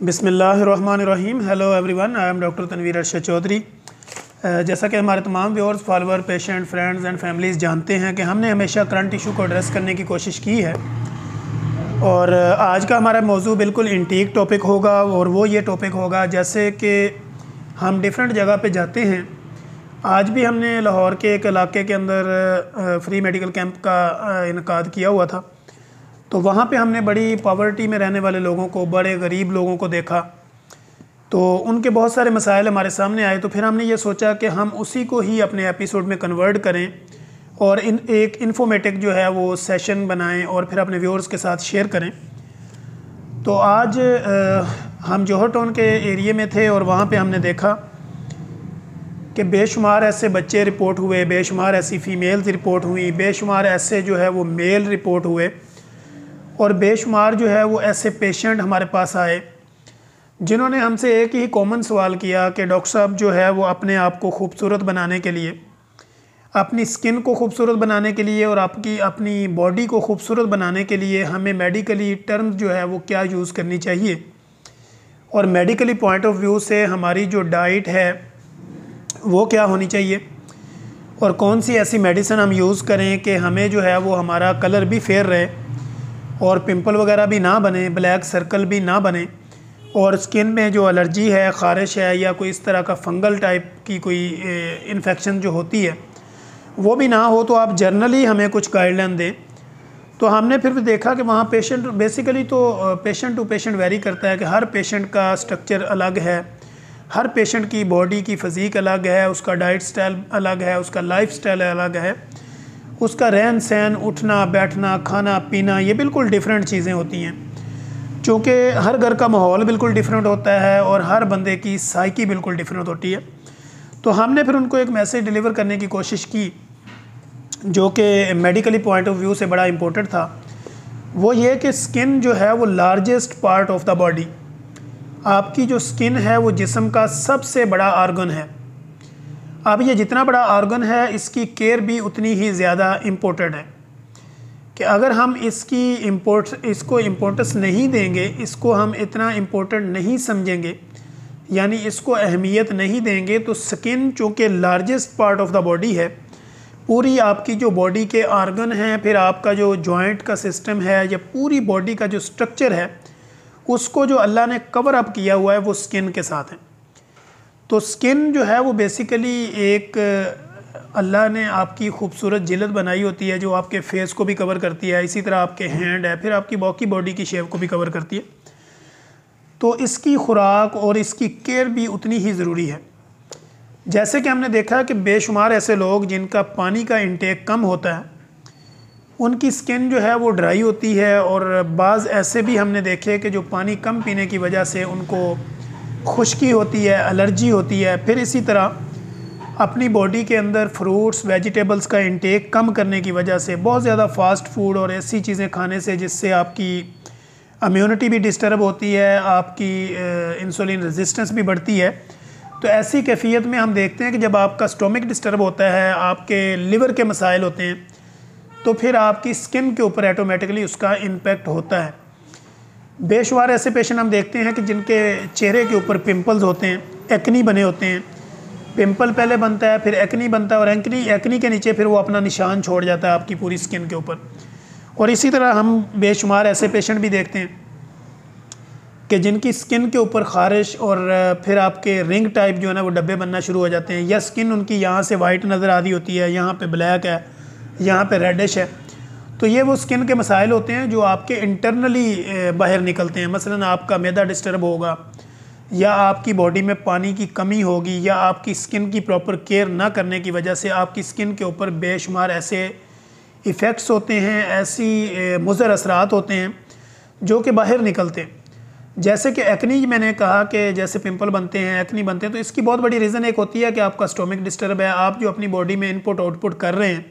बिस्मिल्लाहिर्रहमानिर्रहीम। Hello everyone, I am doctor Tanveer Arshad Chaudhry. जैसा कि हमारे तमाम viewers, follower, patient, friends and families जानते हैं कि हमने हमेशा करंट इशू को एड्रेस करने की कोशिश की है। और आज का हमारा मौजू बिल्कुल इंटीक टॉपिक होगा, और वो ये टॉपिक होगा जैसे कि हम डिफरेंट जगह पे जाते हैं। आज भी हमने लाहौर के एक इलाके के अंदर फ्री मेडिकल कैंप का इनकाद किया हुआ था। तो वहाँ पे हमने बड़ी पॉवर्टी में रहने वाले लोगों को, बड़े गरीब लोगों को देखा। तो उनके बहुत सारे मसाइल हमारे सामने आए। तो फिर हमने ये सोचा कि हम उसी को ही अपने एपिसोड में कन्वर्ट करें और एक इन्फॉर्मेटिव जो है वो सेशन बनाएं और फिर अपने व्यूअर्स के साथ शेयर करें। तो आज हम जौहर टाउन के एरिए में थे और वहाँ पे हमने देखा कि बेशुमार ऐसे बच्चे रिपोर्ट हुए, बेशुमार ऐसी फ़ीमेल्स रिपोर्ट हुई, बेशुमार ऐसे जो है वो मेल रिपोर्ट हुए, और बेशुमार जो है वो ऐसे पेशेंट हमारे पास आए जिन्होंने हमसे एक ही कॉमन सवाल किया कि डॉक्टर साहब जो है वो अपने आप को खूबसूरत बनाने के लिए, अपनी स्किन को खूबसूरत बनाने के लिए और अपनी बॉडी को खूबसूरत बनाने के लिए हमें मेडिकली टर्म्स जो है वो क्या यूज़ करनी चाहिए, और मेडिकली पॉइंट ऑफ व्यू से हमारी जो डाइट है वो क्या होनी चाहिए, और कौन सी ऐसी मेडिसिन हम यूज़ करें कि हमें जो है वो हमारा कलर भी फेयर रहे और पिंपल वगैरह भी ना बने, ब्लैक सर्कल भी ना बने, और स्किन में जो एलर्जी है, ख़ारिश है या कोई इस तरह का फंगल टाइप की कोई इन्फेक्शन जो होती है वो भी ना हो। तो आप जर्नली हमें कुछ गाइडलाइन दें। तो हमने फिर भी देखा कि वहाँ पेशेंट बेसिकली तो पेशेंट टू पेशेंट वेरी करता है कि हर पेशेंट का स्ट्रक्चर अलग है, हर पेशेंट की बॉडी की फ़िज़ीक अलग है, उसका डाइट स्टाइल अलग है, उसका लाइफ स्टाइल अलग है, उसका रहन सहन, उठना बैठना, खाना पीना, ये बिल्कुल डिफरेंट चीज़ें होती हैं। चूँकि हर घर का माहौल बिल्कुल डिफरेंट होता है और हर बंदे की साइकी बिल्कुल डिफरेंट होती है। तो हमने फिर उनको एक मैसेज डिलीवर करने की कोशिश की जो कि मेडिकली पॉइंट ऑफ व्यू से बड़ा इम्पोर्टेंट था। वो ये कि स्किन जो है वो largest part of the body, आपकी जो स्किन है वो जिस्म का सबसे बड़ा ऑर्गन है। अब ये जितना बड़ा ऑर्गन है इसकी केयर भी उतनी ही ज़्यादा इम्पोर्टेंट है कि अगर हम इसको इम्पोर्टेंस नहीं देंगे, इसको हम इतना इम्पोर्टेंट नहीं समझेंगे, यानी इसको अहमियत नहीं देंगे, तो स्किन चूँकि largest part of the body है, पूरी आपकी जो बॉडी के ऑर्गन हैं, फिर आपका जो जॉइंट का सिस्टम है या पूरी बॉडी का जो स्ट्रक्चर है, उसको जो अल्लाह ने कवर अप किया हुआ है वो स्किन के साथ है। तो स्किन जो है वो बेसिकली एक अल्लाह ने आपकी खूबसूरत जिल्द बनाई होती है जो आपके फेस को भी कवर करती है, इसी तरह आपके हैंड है, फिर आपकी बाकी बॉडी की शेप को भी कवर करती है। तो इसकी खुराक और इसकी केयर भी उतनी ही ज़रूरी है। जैसे कि हमने देखा कि बेशुमार ऐसे लोग जिनका पानी का इंटेक कम होता है, उनकी स्किन जो है वो ड्राई होती है, और बाज़ ऐसे भी हमने देखे कि जो पानी कम पीने की वजह से उनको खुश्की होती है, एलर्जी होती है। फिर इसी तरह अपनी बॉडी के अंदर फ्रूट्स, वेजिटेबल्स का इंटेक कम करने की वजह से, बहुत ज़्यादा फास्ट फूड और ऐसी चीज़ें खाने से जिससे आपकी इम्यूनिटी भी डिस्टर्ब होती है, आपकी इंसुलिन रेजिस्टेंस भी बढ़ती है। तो ऐसी कैफियत में हम देखते हैं कि जब आपका स्टोमिक डिस्टर्ब होता है, आपके लिवर के मसाइल होते हैं, तो फिर आपकी स्किन के ऊपर ऑटोमेटिकली उसका इम्पेक्ट होता है। बेशुमार ऐसे पेशेंट हम देखते हैं कि जिनके चेहरे के ऊपर पिंपल्स होते हैं, एक्नी बने होते हैं। पिंपल पहले बनता है, फिर एक्नी बनता है, और एक्नी के नीचे फिर वो अपना निशान छोड़ जाता है आपकी पूरी स्किन के ऊपर। और इसी तरह हम बेशुमार ऐसे पेशेंट भी देखते हैं कि जिनकी स्किन के ऊपर ख़ारिश और फिर आपके रिंग टाइप जो है ना वो डब्बे बनना शुरू हो जाते हैं, या स्किन उनकी यहाँ से वाइट नज़र आ रही होती है, यहाँ पे ब्लैक है, यहाँ पे रेडिश है। तो ये वो स्किन के मसाइल होते हैं जो आपके इंटरनली बाहर निकलते हैं। मसलन आपका मैदा डिस्टर्ब होगा, या आपकी बॉडी में पानी की कमी होगी, या आपकी स्किन की प्रॉपर केयर ना करने की वजह से आपकी स्किन के ऊपर बेशुमार ऐसे इफ़ेक्ट्स होते हैं, ऐसी मुज़र असरात होते हैं जो कि बाहर निकलते हैं। जैसे कि एक्नी, मैंने कहा कि जैसे पिंपल बनते हैं, एक्नी बनते हैं, तो इसकी बहुत बड़ी रीज़न एक होती है कि आपका स्टोमिक डिस्टर्ब है। आप जो अपनी बॉडी में इनपुट आउटपुट कर रहे हैं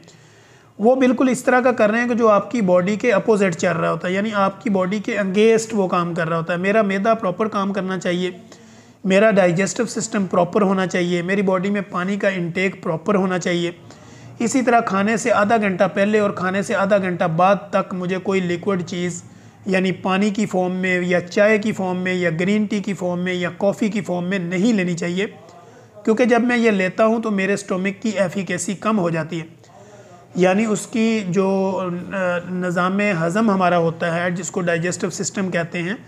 वो बिल्कुल इस तरह का कर रहे हैं कि जो आपकी बॉडी के अपोजिट चल रहा होता है, यानी आपकी बॉडी के अगेंस्ट वो काम कर रहा होता है। मेरा मैदा प्रॉपर काम करना चाहिए, मेरा डाइजेस्टिव सिस्टम प्रॉपर होना चाहिए, मेरी बॉडी में पानी का इंटेक प्रॉपर होना चाहिए। इसी तरह खाने से आधा घंटा पहले और खाने से आधा घंटा बाद तक मुझे कोई लिक्विड चीज़ यानी पानी की फॉर्म में या चाय की फॉर्म में या ग्रीन टी की फॉर्म में या कॉफ़ी की फॉर्म में नहीं लेनी चाहिए, क्योंकि जब मैं ये लेता हूँ तो मेरे स्टोमक की एफिकेसी कम हो जाती है, यानी उसकी जो निज़ाम हज़म हमारा होता है, जिसको डाइजेस्टिव सिस्टम कहते हैं,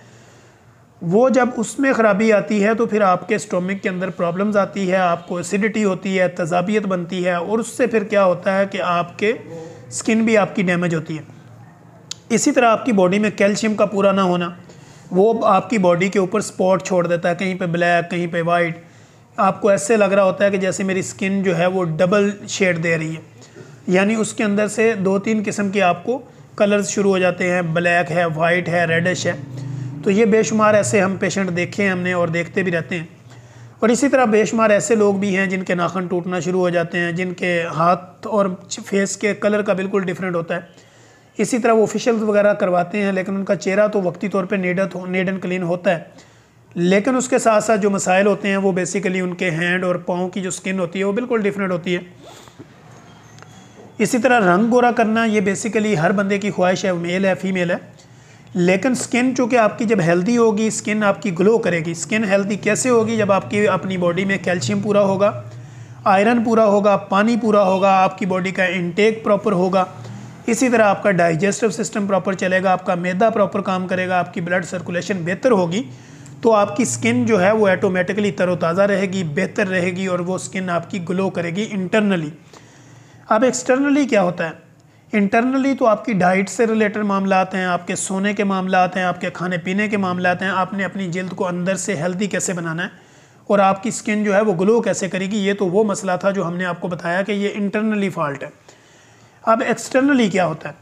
वो जब उसमें ख़राबी आती है तो फिर आपके स्टोमक के अंदर प्रॉब्लम्स आती है, आपको एसिडिटी होती है, तज़ाबियत बनती है, और उससे फिर क्या होता है कि आपके स्किन भी आपकी डैमेज होती है। इसी तरह आपकी बॉडी में कैल्शियम का पूरा ना होना, वो आपकी बॉडी के ऊपर स्पॉट छोड़ देता है, कहीं पे ब्लैक कहीं पे वाइट। आपको ऐसे लग रहा होता है कि जैसे मेरी स्किन जो है वो डबल शेड दे रही है, यानी उसके अंदर से 2-3 किस्म के आपको कलर्स शुरू हो जाते हैं, ब्लैक है, वाइट है, रेडिश है। तो ये बेशुमार ऐसे हम पेशेंट देखे हैं हमने और देखते भी रहते हैं। और इसी तरह बेशुमार ऐसे लोग भी हैं जिनके नाखून टूटना शुरू हो जाते हैं, जिनके हाथ और फेस के कलर का बिल्कुल डिफरेंट होता है। इसी तरह वो फेशियल्स वगैरह करवाते हैं, लेकिन उनका चेहरा तो वक्ती तौर पे नीट एंड क्लीन होता है, लेकिन उसके साथ साथ जो मसाइल होते हैं वो बेसिकली उनके हैंड और पाँव की जो स्किन होती है वो बिल्कुल डिफरेंट होती है। इसी तरह रंग गोरा करना, ये बेसिकली हर बंदे की ख्वाहिश है, मेल है फीमेल है, लेकिन स्किन चूँकि आपकी जब हेल्दी होगी, स्किन आपकी ग्लो करेगी। स्किन हेल्दी कैसे होगी? जब आपकी अपनी बॉडी में कैल्शियम पूरा होगा, आयरन पूरा होगा, पानी पूरा होगा, आपकी बॉडी का इनटेक प्रॉपर होगा, इसी तरह आपका डाइजेस्टिव सिस्टम प्रॉपर चलेगा, आपका मैदा प्रॉपर काम करेगा, आपकी ब्लड सर्कुलेशन बेहतर होगी, तो आपकी स्किन जो है वो ऑटोमेटिकली तरोताज़ा रहेगी, बेहतर रहेगी, और वो स्किन आपकी ग्लो करेगी इंटरनली। अब एक्सटर्नली क्या होता है? इंटरनली तो आपकी डाइट से रिलेटेड मामलात हैं, आपके सोने के मामलात हैं, आपके खाने पीने के मामलात हैं, आपने अपनी जल्द को अंदर से हेल्दी कैसे बनाना है और आपकी स्किन जो है वो ग्लो कैसे करेगी। ये तो वो मसला था जो हमने आपको बताया कि ये इंटरनली फॉल्ट है। अब एक्सटर्नली क्या होता है?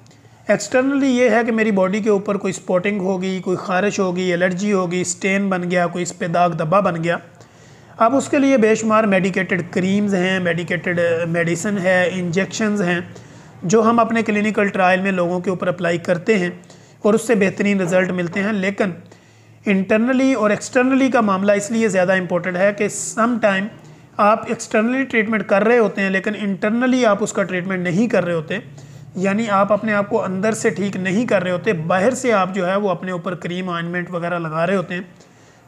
एक्सटर्नली ये है कि मेरी बॉडी के ऊपर कोई स्पॉटिंग होगी, कोई ख़ारिश होगी, एलर्जी होगी, स्टेन बन गया, कोई इस पर दाग धब्बा बन गया। अब उसके लिए बेशुमार मेडिकेटेड क्रीम्स हैं, मेडिकेटेड मेडिसिन है, इंजेक्शंस हैं, जो हम अपने क्लिनिकल ट्रायल में लोगों के ऊपर अप्लाई करते हैं और उससे बेहतरीन रिज़ल्ट मिलते हैं। लेकिन इंटरनली और एक्सटर्नली का मामला इसलिए ज़्यादा इंपॉर्टेंट है कि सम टाइम आप एक्सटर्नली ट्रीटमेंट कर रहे होते हैं लेकिन इंटरनली आप उसका ट्रीटमेंट नहीं कर रहे होते, यानी आप अपने आप को अंदर से ठीक नहीं कर रहे होते, बाहर से आप जो है वो अपने ऊपर क्रीम ऑइंटमेंट वगैरह लगा रहे होते हैं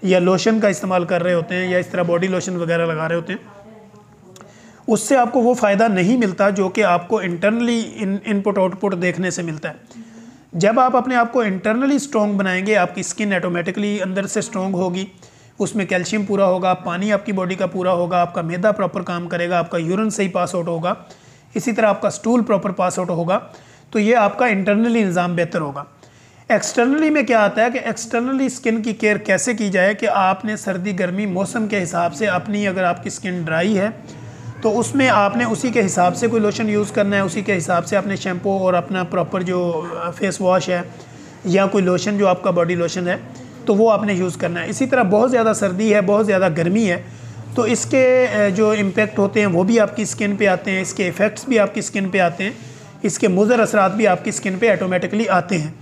या लोशन का इस्तेमाल कर रहे होते हैं या इस तरह बॉडी लोशन वगैरह लगा रहे होते हैं, उससे आपको वो फ़ायदा नहीं मिलता जो कि आपको इंटरनली इनपुट आउटपुट देखने से मिलता है। जब आप अपने आप को इंटरनली स्ट्रॉन्ग बनाएंगे, आपकी स्किन ऑटोमेटिकली अंदर से स्ट्रॉन्ग होगी, उसमें कैल्शियम पूरा होगा, पानी आपकी बॉडी का पूरा होगा, आपका मैदा प्रॉपर काम करेगा, आपका यूरिन सही पास आउट होगा, इसी तरह आपका स्टूल प्रॉपर पास आउट होगा, तो ये आपका इंटरनली निज़ाम बेहतर होगा। एक्सटर्नली में क्या आता है कि एक्सटर्नली स्किन की केयर कैसे की जाए कि आपने सर्दी गर्मी मौसम के हिसाब से अपनी, अगर आपकी स्किन ड्राई है तो उसमें आपने उसी के हिसाब से कोई लोशन यूज़ करना है, उसी के हिसाब से अपने शैम्पू और अपना प्रॉपर जो फेस वॉश है या कोई लोशन जो आपका बॉडी लोशन है तो वो आपने यूज़ करना है। इसी तरह बहुत ज़्यादा सर्दी है, बहुत ज़्यादा गर्मी है, तो इसके जो इम्पेक्ट होते हैं वो भी आपकी स्किन पे आते हैं, इसके इफ़ेक्ट्स भी आपकी स्किन पे आते हैं, इसके मुज़र असरात भी आपकी स्किन पे ऑटोमेटिकली आते हैं।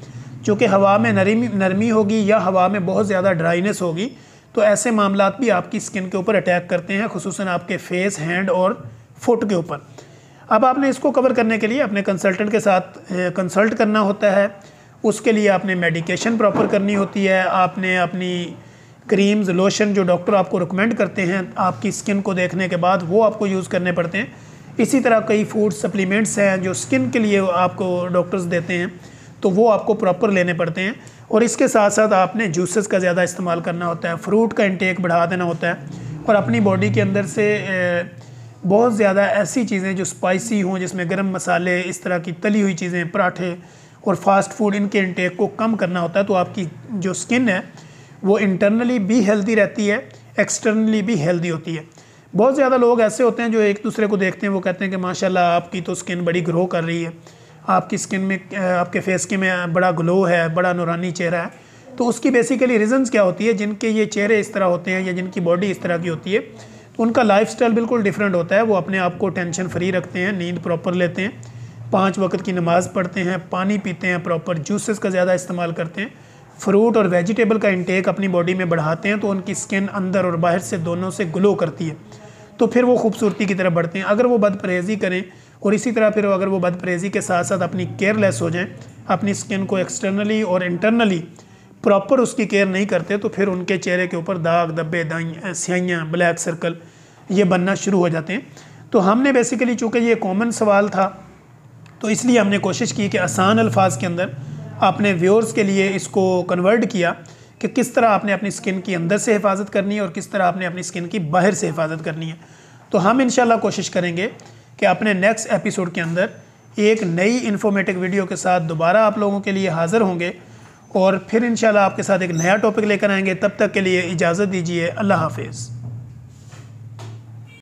चूँकि हवा में नरमी होगी या हवा में बहुत ज़्यादा ड्राइनेस होगी, तो ऐसे मामलात भी आपकी स्किन के ऊपर अटैक करते हैं, खुसूसन आपके फेस, हैंड और फुट के ऊपर। अब आपने इसको कवर करने के लिए अपने कंसल्टेंट के साथ कंसल्ट करना होता है, उसके लिए आपने मेडिकेशन प्रॉपर करनी होती है, आपने अपनी क्रीम्स लोशन जो डॉक्टर आपको रिकमेंड करते हैं आपकी स्किन को देखने के बाद वो आपको यूज़ करने पड़ते हैं। इसी तरह कई फूड सप्लीमेंट्स हैं जो स्किन के लिए आपको डॉक्टर्स देते हैं, तो वो आपको प्रॉपर लेने पड़ते हैं। और इसके साथ साथ आपने जूसेस का ज़्यादा इस्तेमाल करना होता है, फ्रूट का इंटेक बढ़ा देना होता है, और अपनी बॉडी के अंदर से बहुत ज़्यादा ऐसी चीज़ें जो स्पाइसी हों, जिसमें गरम मसाले, इस तरह की तली हुई चीज़ें, पराठे और फास्ट फूड, इनके इंटेक को कम करना होता है। तो आपकी जो स्किन है वो इंटरनली भी हेल्दी रहती है, एक्सटर्नली भी हेल्दी होती है। बहुत ज़्यादा लोग ऐसे होते हैं जो एक दूसरे को देखते हैं, वो कहते हैं कि माशाल्लाह आपकी तो स्किन बड़ी ग्रो कर रही है, आपकी स्किन में, आपके फेस के में बड़ा ग्लो है, बड़ा नूरानी चेहरा है। तो उसकी बेसिकली रीज़न्स क्या होती है? जिनके ये चेहरे इस तरह होते हैं या जिनकी बॉडी इस तरह की होती है, तो उनका लाइफस्टाइल बिल्कुल डिफरेंट होता है। वो अपने आप को टेंशन फ्री रखते हैं, नींद प्रॉपर लेते हैं, 5 वक्त की नमाज़ पढ़ते हैं, पानी पीते हैं प्रॉपर, जूसेस का ज़्यादा इस्तेमाल करते हैं, फ्रूट और वेजिटेबल का इंटेक अपनी बॉडी में बढ़ाते हैं, तो उनकी स्किन अंदर और बाहर से दोनों से ग्लो करती है, तो फिर वो खूबसूरती की तरफ बढ़ते हैं। अगर वो बदपरहेज़ी करें और इसी तरह फिर अगर वो बदपरहेज़ी के साथ साथ अपनी केयरलेस हो जाएं, अपनी स्किन को एक्सटर्नली और इंटरनली प्रॉपर उसकी केयर नहीं करते तो फिर उनके चेहरे के ऊपर दाग, धब्बे, स्याहियाँ, ब्लैक सर्कल ये बनना शुरू हो जाते हैं। तो हमने बेसिकली चूँकि ये कॉमन सवाल था तो इसलिए हमने कोशिश की कि आसान अल्फाज के अंदर आपने व्यूअर्स के लिए इसको कन्वर्ट किया कि किस तरह आपने अपनी स्किन की अंदर से हिफाजत करनी है और किस तरह आपने अपनी स्किन की बाहर से हिफाजत करनी है। तो हम इंशाल्लाह कोशिश करेंगे कि अपने नेक्स्ट एपिसोड के अंदर एक नई इन्फॉर्मेटिव वीडियो के साथ दोबारा आप लोगों के लिए हाज़िर होंगे और फिर इंशाल्लाह आपके साथ एक नया टॉपिक लेकर आएंगे। तब तक के लिए इजाज़त दीजिए। अल्लाह हाफिज़।